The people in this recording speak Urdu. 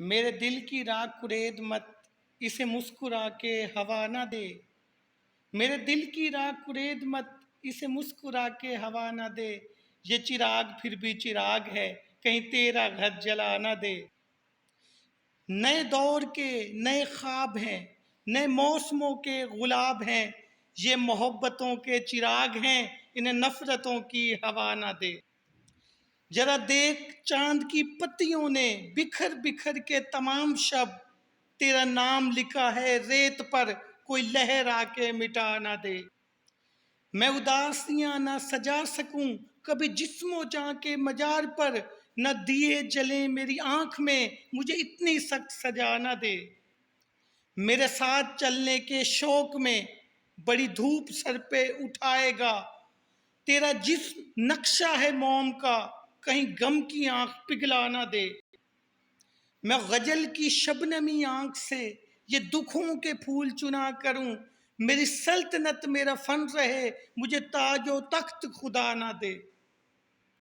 میرے دل کی راہ کرید مت، اسے مسکرا کے ہوا نہ دے۔ میرے دل کی راہ کرید مت، اسے مسکرا کے ہوا نہ دے۔ یہ چراغ پھر بھی چراغ ہے، کہیں تیرا گھر جلا نہ دے۔ نئے دور کے نئے خواب ہیں، نئے موسموں کے گلاب ہیں، یہ محبتوں کے چراغ ہیں، انہیں نفرتوں کی ہوا نہ دے۔ ذرا دیکھ چاند کی پتیوں نے بکھر بکھر کے تمام شب، تیرا نام لکھا ہے ریت پر، کوئی لہر آ کے مٹا نہ دے۔ میں اداسیاں نہ سجا سکوں کبھی جسم و جاں کے مزار پر، نہ دیے جلیں میری آنکھ میں، مجھے اتنی سخت سزا نہ دے۔ میرے ساتھ چلنے کے شوق میں بڑی دھوپ سر پہ اٹھائے گا، تیرا جسم نقشہ ہے موم کا، کہیں غم کی آنکھ پگھلا نہ دے۔ میں غزل کی شبنمی آنکھ سے یہ دکھوں کے پھول چنا کروں، میری سلطنت میرا فن رہے، مجھے تاج و تخت خدا نہ دے۔